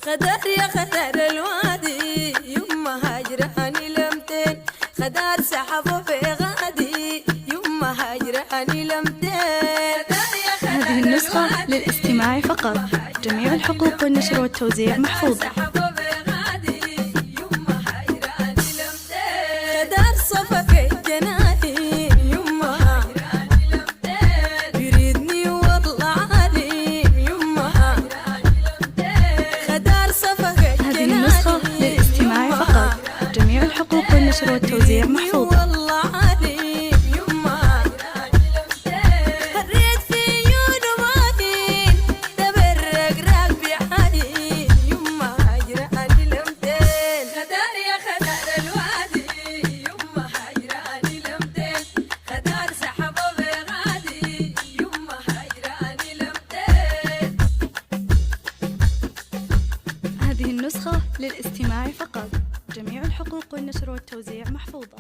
خدر يا خدر الوادي يما هاجراني لمتين خدر سحبوا في غادي يما هاجراني لمتين. هذه النسخة للاستماع فقط، جميع الحقوق والنشر والتوزيع محفوظة. خدر صفك الجناني يما يريدني واطلع علي يما خدر صفك الجناني. هذه النسخة للاستماع فقط، جميع الحقوق والنشر والتوزيع محفوظة. هذه النسخة للاستماع فقط، جميع الحقوق والنشر والتوزيع محفوظة.